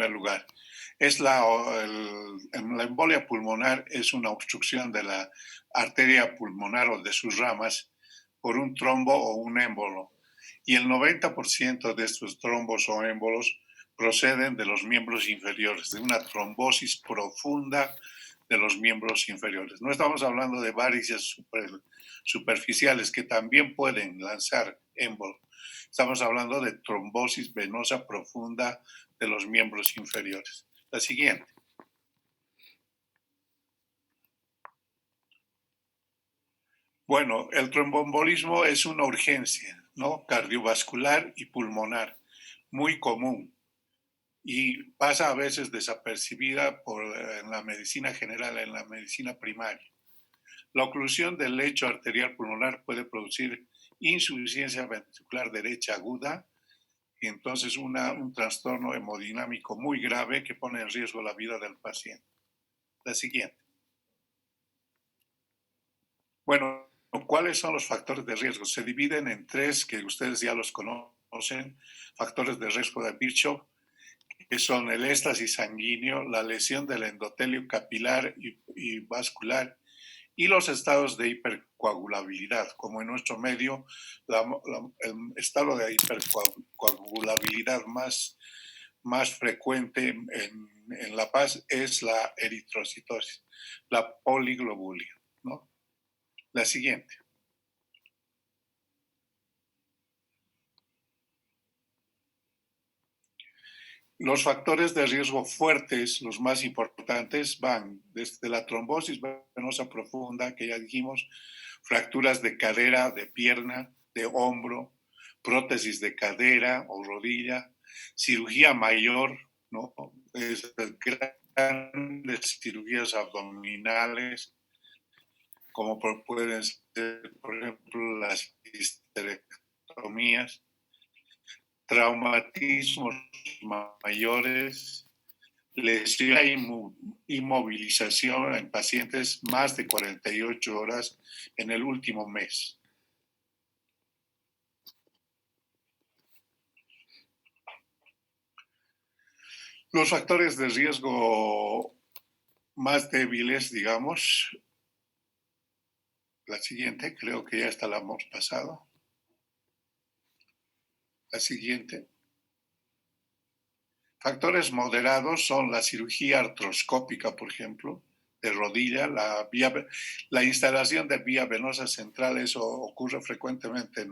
primer lugar. La embolia pulmonar es una obstrucción de la arteria pulmonar o de sus ramas por un trombo o un émbolo. Y el 90% de estos trombos o émbolos proceden de los miembros inferiores, de una trombosis profunda de los miembros inferiores. No estamos hablando de varices superficiales que también pueden lanzar émbolos. Estamos hablando de trombosis venosa profunda de los miembros inferiores. La siguiente. Bueno, el tromboembolismo es una urgencia, ¿no? Cardiovascular y pulmonar, muy común y pasa a veces desapercibida en la medicina general, en la medicina primaria. La oclusión del lecho arterial pulmonar puede producir insuficiencia ventricular derecha aguda y entonces un trastorno hemodinámico muy grave que pone en riesgo la vida del paciente. La siguiente. Bueno, ¿cuáles son los factores de riesgo? Se dividen en tres que ustedes ya los conocen. Factores de riesgo de Virchow, que son el éxtasis sanguíneo, la lesión del endotelio capilar y vascular y los estados de hipercoagulabilidad. Como en nuestro medio, el estado de hipercoagulabilidad más frecuente en La Paz es la eritrocitosis, la poliglobulia, ¿no? La siguiente. Los factores de riesgo fuertes, los más importantes, van desde la trombosis venosa profunda, que ya dijimos, fracturas de cadera, de pierna, de hombro, prótesis de cadera o rodilla, cirugía mayor, ¿no? Grandes cirugías abdominales, como pueden ser, por ejemplo, las histerectomías, traumatismos mayores, lesión e inmovilización en pacientes más de 48 horas en el último mes. Los factores de riesgo más débiles, digamos, la siguiente, creo que ya esta la hemos pasado. La siguiente. Factores moderados son la cirugía artroscópica, por ejemplo, de rodilla, la instalación de vía venosa central, eso ocurre frecuentemente en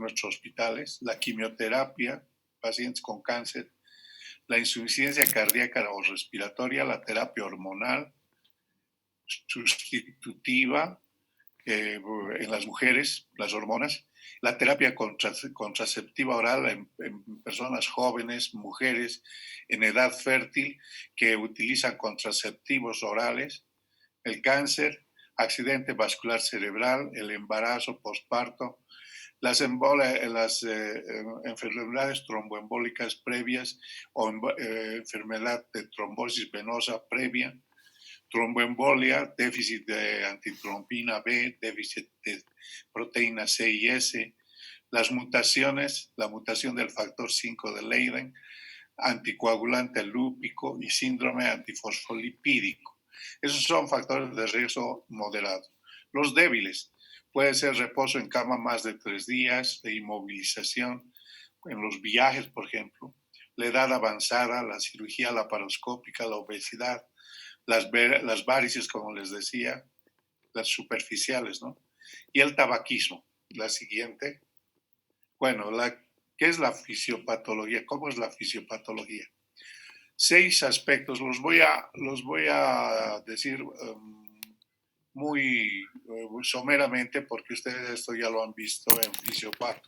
nuestros hospitales, la quimioterapia, pacientes con cáncer, la insuficiencia cardíaca o respiratoria, la terapia hormonal sustitutiva en las mujeres, las hormonas, la terapia contraceptiva oral en personas jóvenes, mujeres en edad fértil que utilizan contraceptivos orales, el cáncer, accidente vascular cerebral, el embarazo, posparto, las enfermedades tromboembólicas previas o enfermedad de trombosis venosa previa, tromboembolia, déficit de antitrombina B, déficit de proteína C y S, las mutaciones, la mutación del factor 5 de Leiden, anticoagulante lúpico y síndrome antifosfolipídico. Esos son factores de riesgo moderado. Los débiles, puede ser reposo en cama más de 3 días, de inmovilización en los viajes, por ejemplo, la edad avanzada, la cirugía laparoscópica, la obesidad, las varices, como les decía, las superficiales, ¿no? Y el tabaquismo. La siguiente. Bueno, ¿qué es la fisiopatología? ¿Cómo es la fisiopatología? 6 aspectos, los voy a decir muy someramente porque ustedes esto ya lo han visto en fisiopato.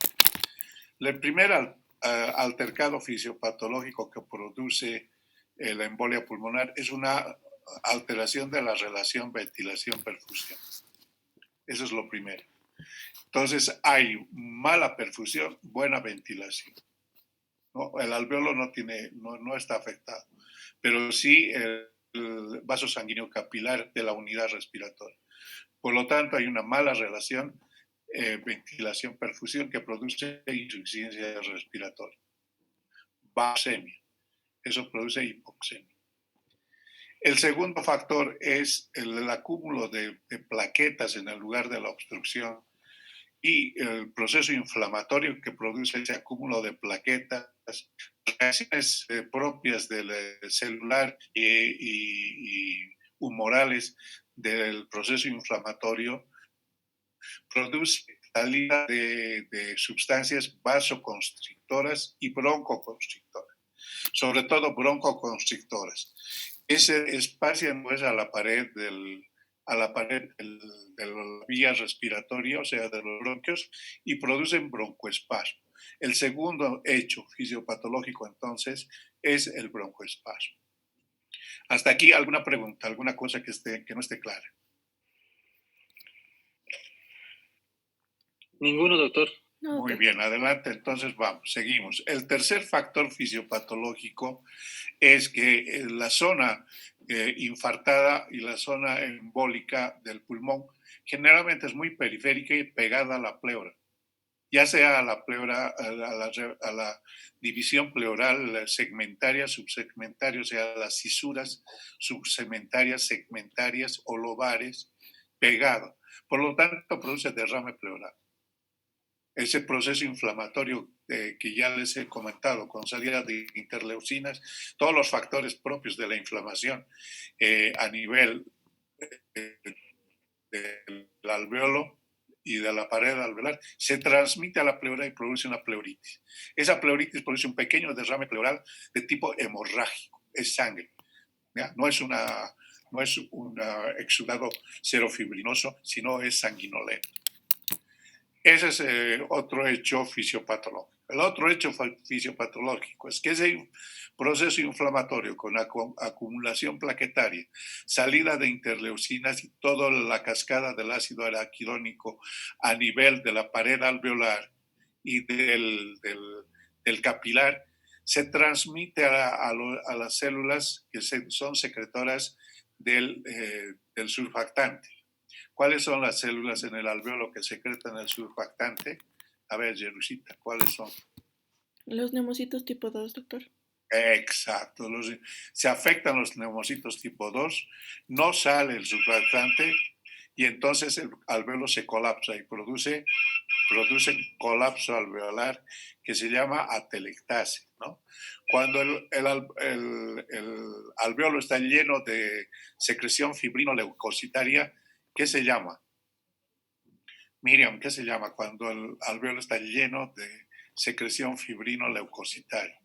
El primer altercado fisiopatológico que produce la embolia pulmonar es una alteración de la relación ventilación-perfusión. Eso es lo primero. Entonces, hay mala perfusión, buena ventilación, ¿no? El alveolo no está afectado, pero sí el vaso sanguíneo capilar de la unidad respiratoria. Por lo tanto, hay una mala relación ventilación-perfusión que produce insuficiencia respiratoria. Basemia. Eso produce hipoxemia. El segundo factor es el acúmulo de plaquetas en el lugar de la obstrucción y el proceso inflamatorio que produce ese acúmulo de plaquetas, reacciones propias del celular y humorales del proceso inflamatorio, produce salida de sustancias vasoconstrictoras y broncoconstrictoras, sobre todo broncoconstrictoras. Ese espacio pues, a la pared de la vía respiratoria, o sea, de los bronquios, y producen broncoespasmo. El segundo hecho fisiopatológico, entonces, es el broncoespasmo. Hasta aquí, ¿alguna pregunta, alguna cosa que no esté clara? Ninguno, doctor. No, muy bien, adelante, entonces vamos, seguimos. El tercer factor fisiopatológico es que la zona infartada y la zona embólica del pulmón generalmente es muy periférica y pegada a la pleura, ya sea a la pleura, a la división pleural segmentaria, subsegmentaria, o sea, las cisuras subsegmentarias, segmentarias o lobares, pegado. Por lo tanto, produce derrame pleural. Ese proceso inflamatorio que ya les he comentado, con salida de interleucinas, todos los factores propios de la inflamación a nivel del alveolo y de la pared alveolar, se transmite a la pleura y produce una pleuritis. Esa pleuritis produce un pequeño derrame pleural de tipo hemorrágico, es sangre. ¿Ya? No es un exudado serofibrinoso, sino es sanguinolento. Ese es otro hecho fisiopatológico. El otro hecho fisiopatológico es que ese proceso inflamatorio con acumulación plaquetaria, salida de interleucinas y toda la cascada del ácido araquidónico a nivel de la pared alveolar y del capilar, se transmite a las células que son secretoras del surfactante. ¿Cuáles son las células en el alveolo que secretan el surfactante? A ver, Jerusita, ¿cuáles son? Los neumocitos tipo 2, doctor. Exacto. Se afectan los neumocitos tipo 2, no sale el surfactante y entonces el alveolo se colapsa y produce colapso alveolar que se llama atelectasia, ¿no? Cuando el alveolo está lleno de secreción fibrinoleucocitaria, ¿qué se llama? Miriam, ¿qué se llama cuando el alveolo está lleno de secreción fibrinoleucocitaria?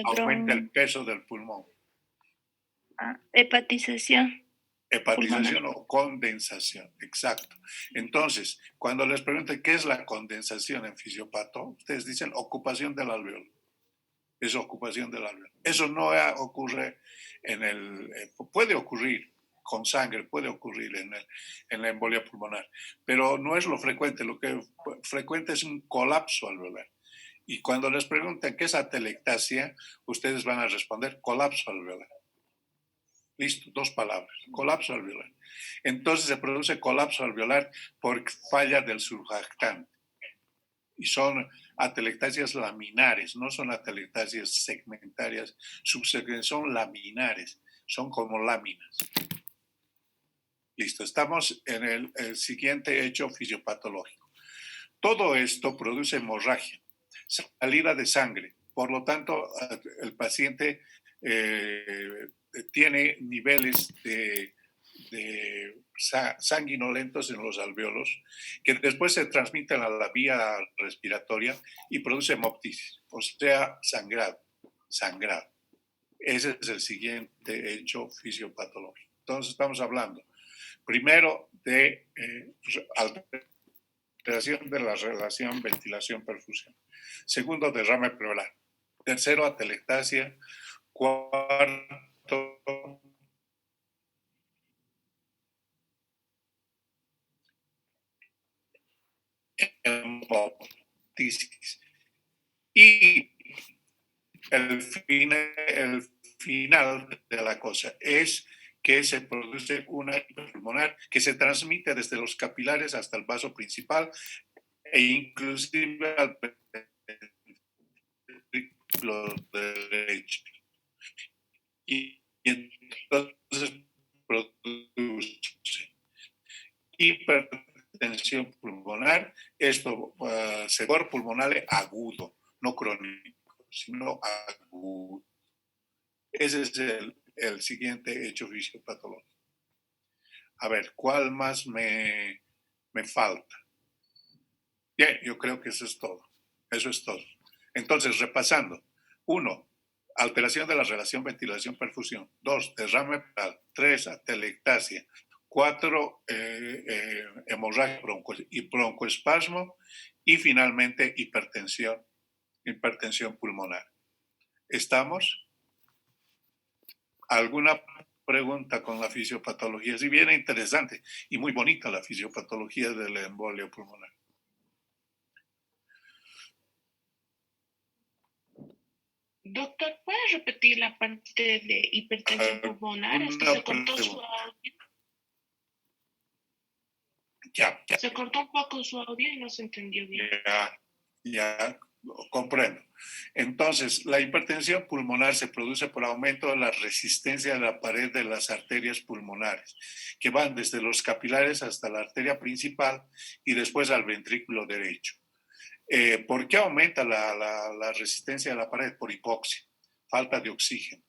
Aumenta el peso del pulmón. Hepatización. Hepatización o condensación, exacto. Entonces, cuando les pregunten qué es la condensación en fisiopato, ustedes dicen ocupación del alveolo. Es ocupación del alveolo. Eso no ocurre puede ocurrir con sangre, puede ocurrir en la embolia pulmonar, pero no es lo frecuente. Lo que frecuente es un colapso alveolar. Y cuando les preguntan qué es atelectasia, ustedes van a responder colapso alveolar. Listo, 2 palabras, colapso alveolar. Entonces se produce colapso alveolar por falla del surfactante. Y son atelectasias laminares, no son atelectasias segmentarias, son laminares, son como láminas. Listo, estamos en el siguiente hecho fisiopatológico. Todo esto produce hemorragia, salida de sangre. Por lo tanto, el paciente tiene niveles de sanguinolentos en los alveolos que después se transmiten a la vía respiratoria y produce hemoptisis, o sea, sangrado. Ese es el siguiente hecho fisiopatológico. Entonces estamos hablando primero de alteración de la relación ventilación-perfusión. Segundo, derrame pleural. Tercero, atelectasia. Cuarto, hemoptisis. Y el final de la cosa es que se produce una hiperpulmonar que se transmite desde los capilares hasta el vaso principal e inclusive al ventrículo derecho. Y entonces produce hipertensión pulmonar, esto sector pulmonar agudo, no crónico, sino agudo. Ese es el siguiente hecho fisiopatológico. A ver, ¿cuál más me falta? Bien, yo creo que eso es todo. Eso es todo. Entonces, repasando. 1. Alteración de la relación ventilación-perfusión. 2. Derrame pleural. 3. Atelectasia. 4. Hemorragia y broncoespasmo. Y finalmente, hipertensión pulmonar. ¿Estamos? ¿Alguna pregunta con la fisiopatología? Sí, bien interesante y muy bonita la fisiopatología de la embolia pulmonar. Doctor, ¿puede repetir la parte de hipertensión pulmonar? Es que se cortó su audio. Ya. Se cortó un poco su audio y no se entendió bien. Ya, comprendo. Entonces, la hipertensión pulmonar se produce por aumento de la resistencia de la pared de las arterias pulmonares, que van desde los capilares hasta la arteria principal y después al ventrículo derecho. ¿Por qué aumenta la resistencia de la pared? Por hipoxia, falta de oxígeno.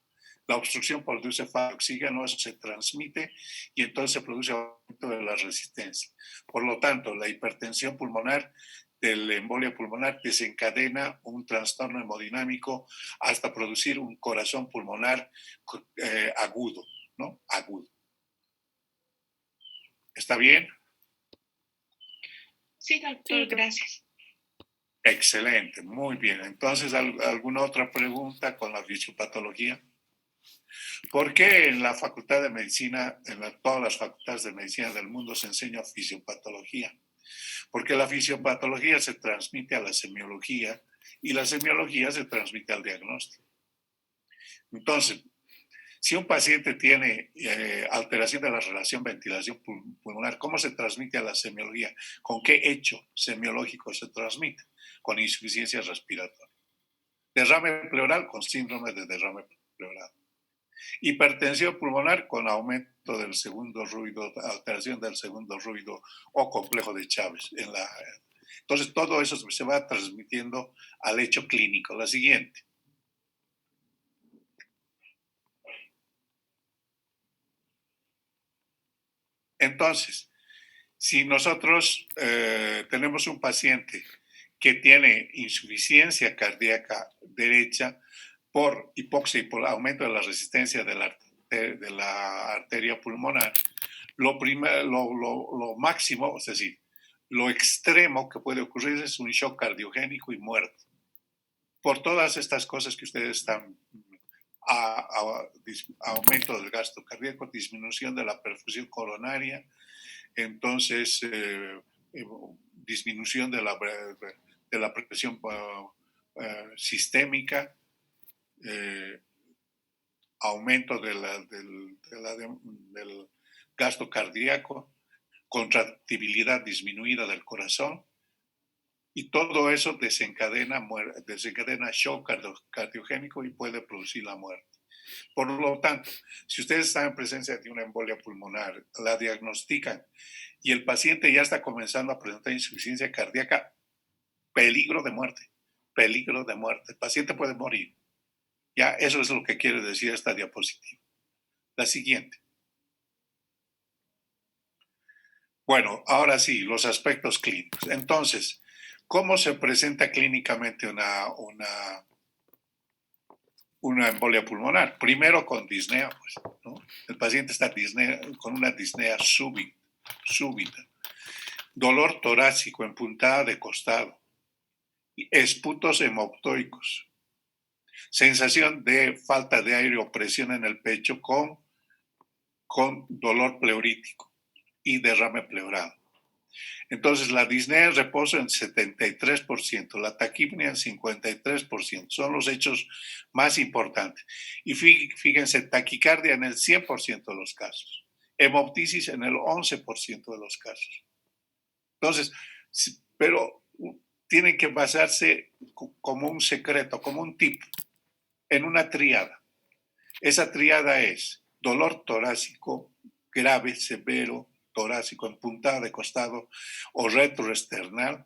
La obstrucción produce falta de oxígeno, eso se transmite y entonces se produce aumento de la resistencia. Por lo tanto, la hipertensión pulmonar de la embolia pulmonar desencadena un trastorno hemodinámico hasta producir un corazón pulmonar agudo, ¿no? Agudo. ¿Está bien? Sí, doctor, gracias. Excelente, muy bien. Entonces, ¿alguna otra pregunta con la fisiopatología? ¿Por qué en la Facultad de Medicina, todas las facultades de medicina del mundo se enseña fisiopatología? Porque la fisiopatología se transmite a la semiología y la semiología se transmite al diagnóstico. Entonces, si un paciente tiene alteración de la relación ventilación pulmonar, ¿cómo se transmite a la semiología? ¿Con qué hecho semiológico se transmite? Con insuficiencia respiratoria. Derrame pleural con síndrome de derrame pleural. Hipertensión pulmonar con aumento del segundo ruido, alteración del segundo ruido o complejo de Chávez. Entonces, todo eso se va transmitiendo al hecho clínico. La siguiente. Entonces, si nosotros tenemos un paciente que tiene insuficiencia cardíaca derecha por hipoxia y por aumento de la resistencia de la arteria pulmonar, lo máximo, es decir, lo extremo que puede ocurrir es un shock cardiogénico y muerte. Por todas estas cosas que ustedes están, aumento del gasto cardíaco, disminución de la perfusión coronaria, entonces disminución de la presión sistémica, aumento del gasto cardíaco, contractibilidad disminuida del corazón, y todo eso desencadena shock cardiogénico y puede producir la muerte. Por lo tanto, si ustedes están en presencia de una embolia pulmonar, la diagnostican y el paciente ya está comenzando a presentar insuficiencia cardíaca, peligro de muerte. El paciente puede morir. Ya, eso es lo que quiere decir esta diapositiva. La siguiente. Bueno, ahora sí, los aspectos clínicos. Entonces, ¿cómo se presenta clínicamente una embolia pulmonar? Primero con disnea, pues, ¿no? El paciente está con una disnea súbita. Dolor torácico en puntada de costado. Esputos hemoptoicos. Sensación de falta de aire o presión en el pecho con dolor pleurítico y derrame pleural. Entonces, la disnea en reposo en 73%, la taquipnea en 53%, son los hechos más importantes. Y fíjense, taquicardia en el 100% de los casos, hemoptisis en el 11% de los casos. Entonces, pero tienen que basarse como un secreto, como un tip, en una tríada. Esa tríada es dolor torácico grave, severo, torácico en puntada de costado o retroesternal,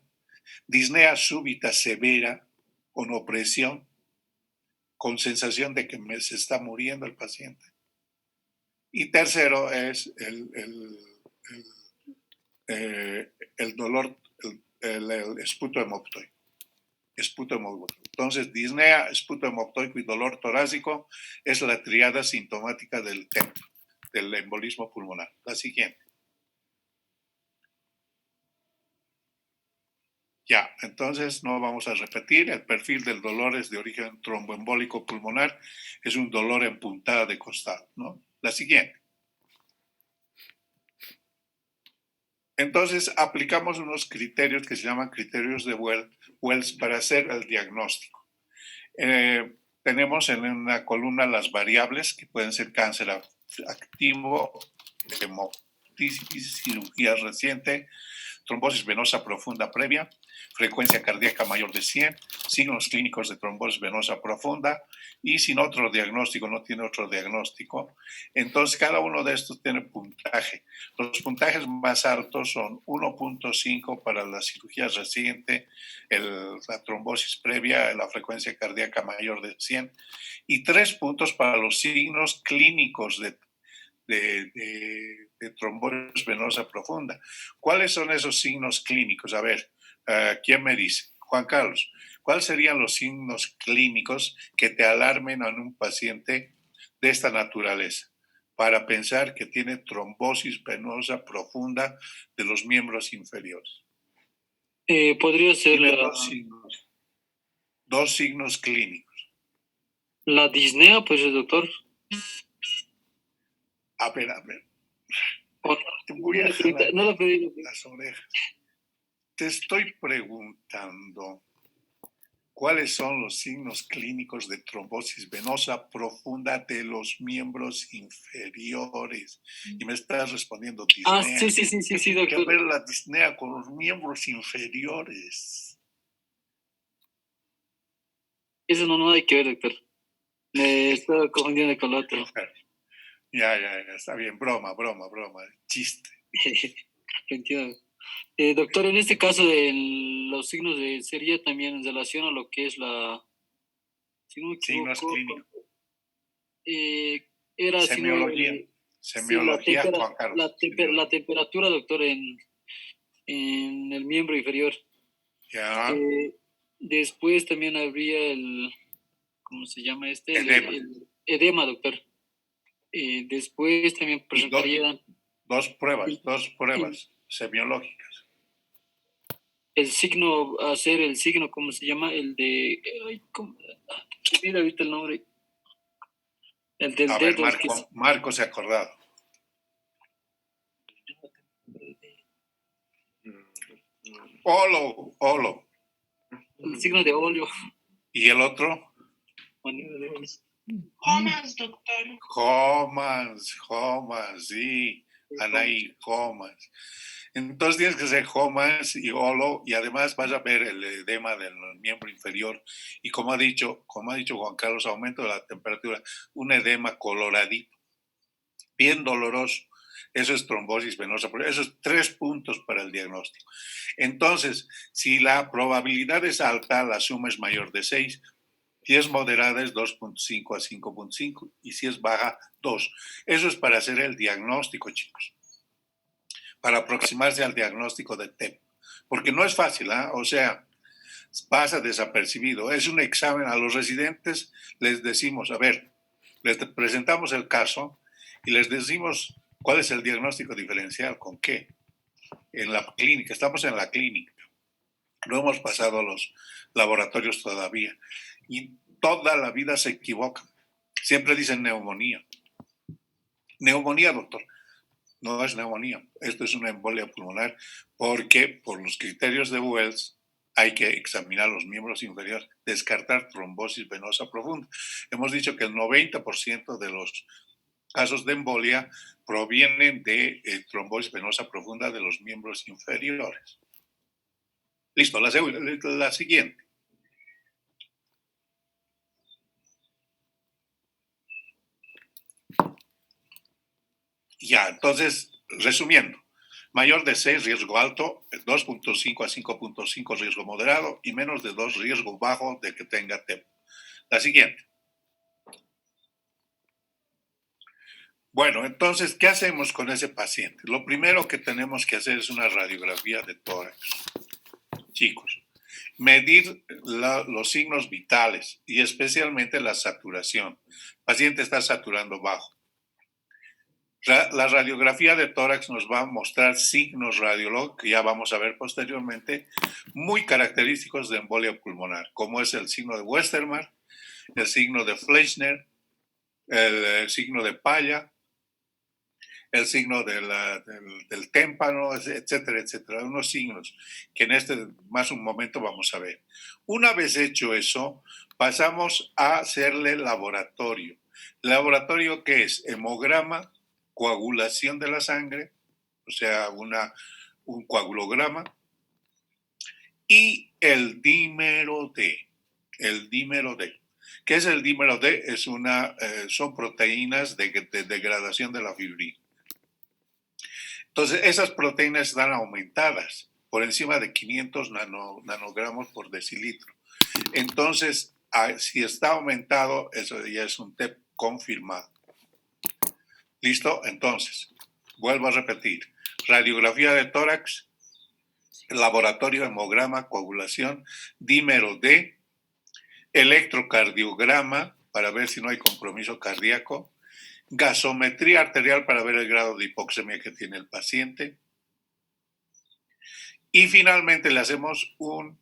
disnea súbita severa con opresión, con sensación de que se está muriendo el paciente. Y tercero es el dolor, el esputo hemoptoico. Entonces, disnea, esputo hemoptoico y dolor torácico es la triada sintomática del TEP, del embolismo pulmonar. La siguiente. Ya, entonces no vamos a repetir. El perfil del dolor es de origen tromboembólico pulmonar. Es un dolor en puntada de costado, ¿no? La siguiente. Entonces, aplicamos unos criterios que se llaman criterios de Wells para hacer el diagnóstico. Tenemos en una columna las variables que pueden ser cáncer activo, hemoptisis, cirugía reciente, trombosis venosa profunda previa, frecuencia cardíaca mayor de 100, signos clínicos de trombosis venosa profunda y sin otro diagnóstico, no tiene otro diagnóstico. Entonces, cada uno de estos tiene puntaje. Los puntajes más altos son 1.5 para la cirugía reciente, la trombosis previa, la frecuencia cardíaca mayor de 100 y 3 puntos para los signos clínicos de trombosis venosa profunda. ¿Cuáles son esos signos clínicos? A ver, ¿quién me dice? Juan Carlos, ¿cuáles serían los signos clínicos que te alarmen a un paciente de esta naturaleza para pensar que tiene trombosis venosa profunda de los miembros inferiores? Podría ser dos signos clínicos. la disnea, pues, doctor. A ver. Te No voy a le jalar no lo pedí. las orejas. Te estoy preguntando cuáles son los signos clínicos de trombosis venosa profunda de los miembros inferiores. Y me estás respondiendo disnea. Sí, Hay doctor. que ver la disnea con los miembros inferiores. Eso no hay que ver, doctor. Me estaba confundiendo con lo otro. Ya, está bien. Broma. Chiste. Entiendo. Doctor, en este caso de los signos sería también en relación a lo que es la... Si no me equivoco, signos clínicos. Era Semiología. Semiología, sí, Juan Carlos. la temperatura, doctor, en el miembro inferior. Ya. Después también habría ¿cómo se llama este? Edema. El edema, doctor. Después también presentaría... Dos pruebas semiológicas. El signo, hacer el signo, ¿cómo se llama? El de... Mira ahorita el nombre. El del A ver, dedo. Marco se ha acordado. Olo. El signo de óleo. ¿Y el otro? Homans, doctor. Homans, sí. Anaí, Homans. Entonces tienes que hacer Homans y Olo, y además vas a ver el edema del miembro inferior. Y como ha dicho Juan Carlos, aumento de la temperatura, un edema coloradito, bien doloroso. Eso es trombosis venosa. Eso es 3 puntos para el diagnóstico. Entonces, si la probabilidad es alta, la suma es mayor de 6. Si es moderada es 2.5 a 5.5 y si es baja, 2. Eso es para hacer el diagnóstico, chicos. Para aproximarse al diagnóstico de TEP. Porque no es fácil, ¿eh? O sea, pasa desapercibido. Es un examen a los residentes, les decimos, a ver, les presentamos el caso y les decimos cuál es el diagnóstico diferencial, con qué. En la clínica, estamos en la clínica. No hemos pasado a los laboratorios todavía. Y toda la vida se equivocan. Siempre dicen neumonía. Neumonía, doctor. No es neumonía. Esto es una embolia pulmonar porque por los criterios de Wells hay que examinar los miembros inferiores, descartar trombosis venosa profunda. Hemos dicho que el 90% de los casos de embolia provienen de trombosis venosa profunda de los miembros inferiores. Listo, la siguiente. Ya, entonces, resumiendo, mayor de 6, riesgo alto, 2.5 a 5.5, riesgo moderado, y menos de 2, riesgo bajo de que tenga TEP. La siguiente. Bueno, entonces, ¿qué hacemos con ese paciente? Lo primero que tenemos que hacer es una radiografía de tórax. Chicos, medir los signos vitales y especialmente la saturación. El paciente está saturando bajo. La radiografía de tórax nos va a mostrar signos radiológicos, que ya vamos a ver posteriormente, muy característicos de embolia pulmonar, como es el signo de Westermarck, el signo de Fleischner, el signo de Palla, el signo del témpano, etcétera, etcétera. Unos signos que en este más un momento vamos a ver. Una vez hecho eso, pasamos a hacerle laboratorio. ¿Laboratorio qué es? Hemograma, coagulación de la sangre, o sea, un coagulograma, y el dímero D. El dímero D. ¿Qué es el dímero D? Son proteínas de degradación de la fibrina. Entonces, esas proteínas están aumentadas por encima de 500 nanogramos por decilitro. Entonces, si está aumentado, eso ya es un TEP confirmado. ¿Listo? Entonces, vuelvo a repetir. Radiografía de tórax, laboratorio, hemograma, coagulación, dímero D, electrocardiograma para ver si no hay compromiso cardíaco, gasometría arterial para ver el grado de hipoxemia que tiene el paciente. Y finalmente le hacemos un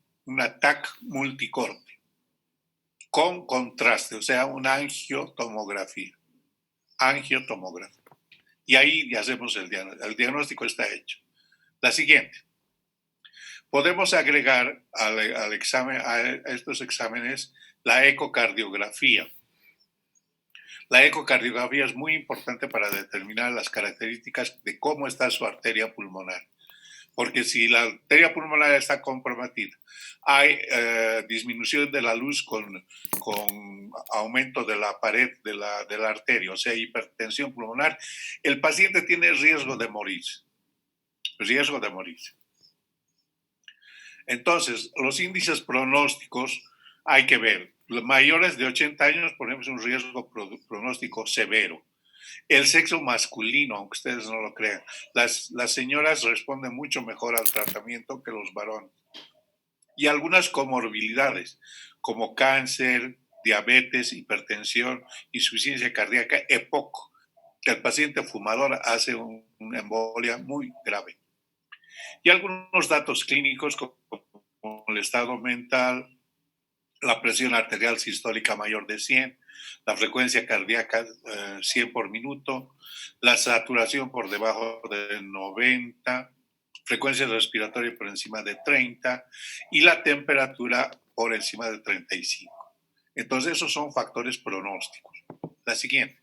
TAC multicorte con contraste, o sea, una angiotomografía. Angiotomografía. Y ahí ya hacemos el diagnóstico. El diagnóstico está hecho. La siguiente. Podemos agregar al examen, a estos exámenes, la ecocardiografía. La ecocardiografía es muy importante para determinar las características de cómo está su arteria pulmonar. Porque si la arteria pulmonar está comprometida, hay disminución de la luz con aumento de la pared de la arteria, o sea, hipertensión pulmonar, el paciente tiene riesgo de morir. Riesgo de morir. Entonces, los índices pronósticos hay que ver. Los mayores de 80 años, por ejemplo, es un riesgo pronóstico severo. El sexo masculino, aunque ustedes no lo crean, las señoras responden mucho mejor al tratamiento que los varones. Y algunas comorbilidades, como cáncer, diabetes, hipertensión, insuficiencia cardíaca, EPOC, que el paciente fumador hace una embolia muy grave. Y algunos datos clínicos como el estado mental, la presión arterial sistólica mayor de 100, la frecuencia cardíaca 100 por minuto, la saturación por debajo de 90, frecuencia respiratoria por encima de 30 y la temperatura por encima de 35. Entonces, esos son factores pronósticos. La siguiente.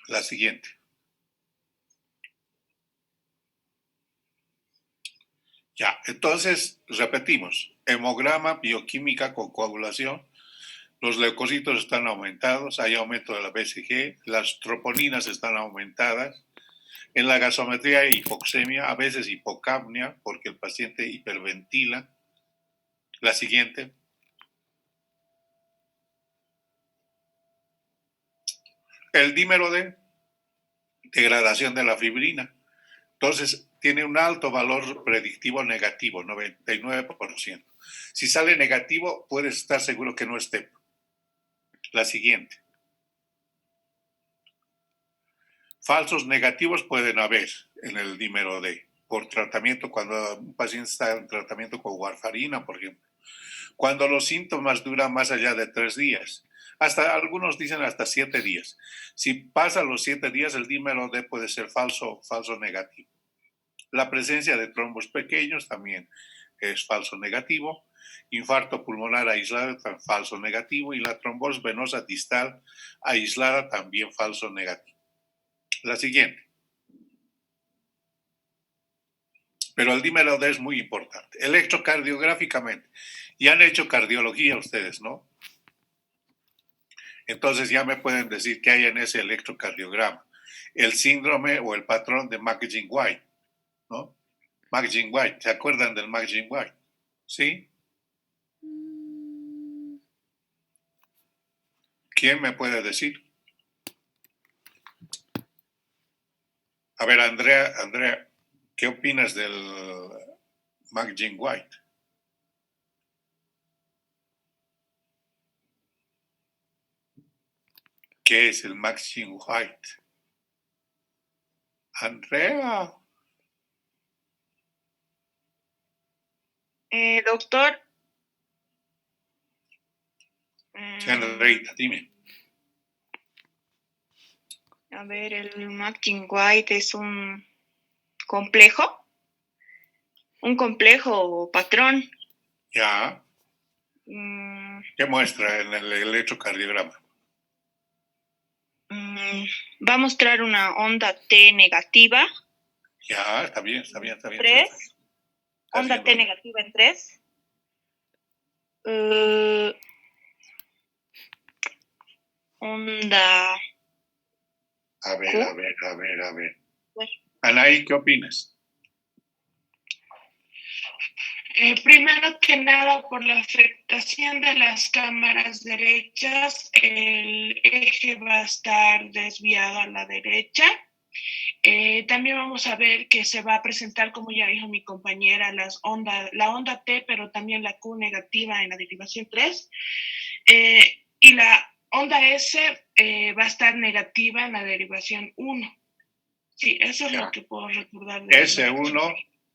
La siguiente. Ya, entonces repetimos, hemograma, bioquímica con coagulación, los leucocitos están aumentados, hay aumento de la BCG, las troponinas están aumentadas, en la gasometría hay hipoxemia, a veces hipocapnia, porque el paciente hiperventila. La siguiente. El dímero de degradación de la fibrina. Entonces, tiene un alto valor predictivo negativo, 99%. Si sale negativo, puedes estar seguro que no es TEP. La siguiente. Falsos negativos pueden haber en el dímero D, por tratamiento, cuando un paciente está en tratamiento con warfarina, por ejemplo. Cuando los síntomas duran más allá de 3 días. Hasta algunos dicen hasta 7 días. Si pasan los 7 días, el dímero D puede ser falso negativo. La presencia de trombos pequeños también es falso negativo. Infarto pulmonar aislado, falso negativo. Y la trombosis venosa distal aislada, también falso negativo. La siguiente. Pero el dímero D es muy importante. Electrocardiográficamente. Ya han hecho cardiología ustedes, ¿no? Entonces ya me pueden decir qué hay en ese electrocardiograma. El síndrome o el patrón de McGinn-White, ¿no? McGinn-White, ¿se acuerdan del McGinn-White? ¿Sí? ¿Quién me puede decir? A ver, Andrea, ¿qué opinas del McGinn-White? ¿Qué es el McGinn-White? Andrea. Doctor. Sí, Andreita, dime. A ver, el McGinn-White es un complejo o patrón. Ya. Mm, ¿Qué muestra en el electrocardiograma? Va a mostrar una onda T negativa. Ya, está bien. 3. Onda T negativa en 3. Onda. A ver. Anaí, ¿qué opinas? Primero que nada, por la afectación de las cámaras derechas, el eje va a estar desviado a la derecha. También vamos a ver que se va a presentar, como ya dijo mi compañera, la onda T, pero también la Q negativa en la derivación 3. Y la onda S va a estar negativa en la derivación 1. Sí, eso es lo que puedo recordar.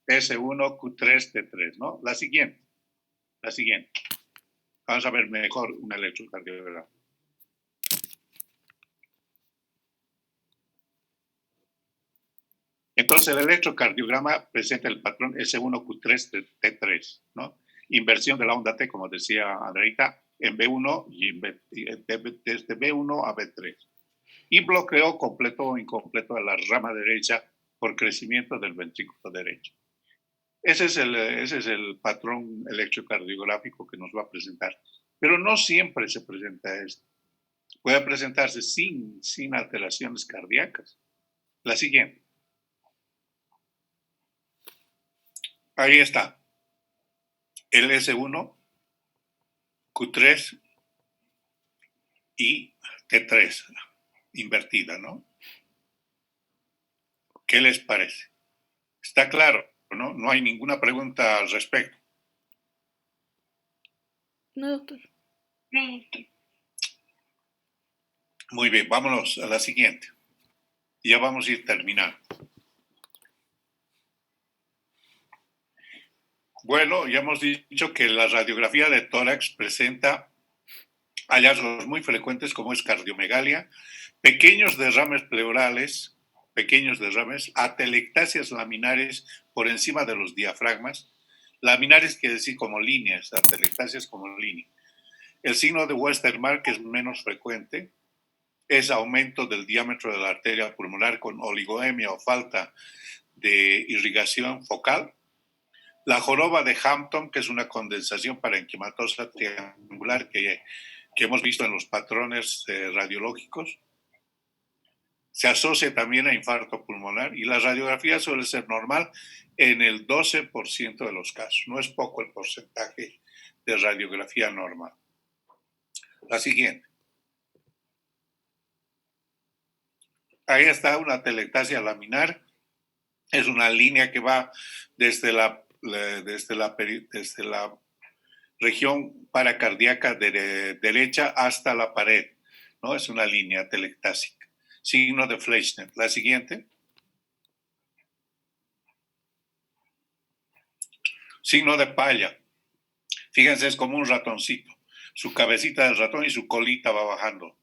S1, Q3, T3, ¿no? La siguiente. Vamos a ver mejor un electrocardiograma. Entonces, el electrocardiograma presenta el patrón S1, Q3, T3, ¿no? Inversión de la onda T, como decía Andreita, en B1 y desde B1 a B3. Y bloqueo completo o incompleto de la rama derecha por crecimiento del ventrículo derecho. Ese es el patrón electrocardiográfico que nos va a presentar. Pero no siempre se presenta esto. Puede presentarse sin alteraciones cardíacas. La siguiente. Ahí está. El S1, Q3 y T3, invertida, ¿no? ¿Qué les parece? Está claro, ¿no? No hay ninguna pregunta al respecto. No, doctor. No, doctor. Muy bien, vámonos a la siguiente. Ya vamos a ir terminando. Bueno, ya hemos dicho que la radiografía de tórax presenta hallazgos muy frecuentes como es cardiomegalia, pequeños derrames pleurales, atelectasias laminares por encima de los diafragmas. Laminares quiere decir como líneas, atelectasias como línea. El signo de Westermarck es menos frecuente, es aumento del diámetro de la arteria pulmonar con oligoemia o falta de irrigación focal. La joroba de Hampton, que es una condensación parenquimatosa triangular que hemos visto en los patrones radiológicos, se asocia también a infarto pulmonar y la radiografía suele ser normal en el 12% de los casos. No es poco el porcentaje de radiografía normal. La siguiente. Ahí está una atelectasia laminar. Es una línea que va desde la región paracardíaca derecha hasta la pared, ¿no? Es una línea atelectásica. Signo de Fleischner. La siguiente. Signo de palla. Fíjense, es como un ratoncito. Su cabecita del ratón y su colita va bajando.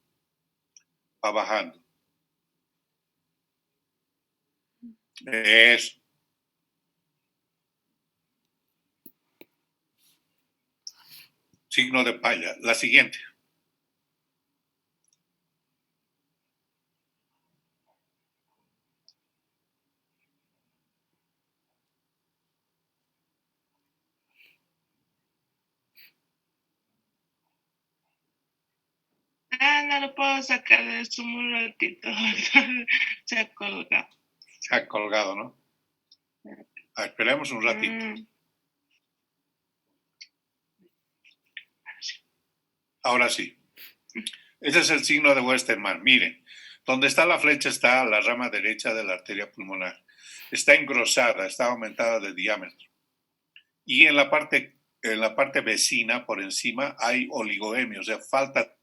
Va bajando. Eso. Signo de palla. La siguiente. No lo puedo sacar de su un ratito. Se ha colgado. Se ha colgado, ¿no? Esperemos un ratito. Ahora sí. Ese es el signo de Westermann. Miren, donde está la flecha está la rama derecha de la arteria pulmonar. Está engrosada, está aumentada de diámetro. Y en la parte vecina, por encima, hay oligoemia, o sea, falta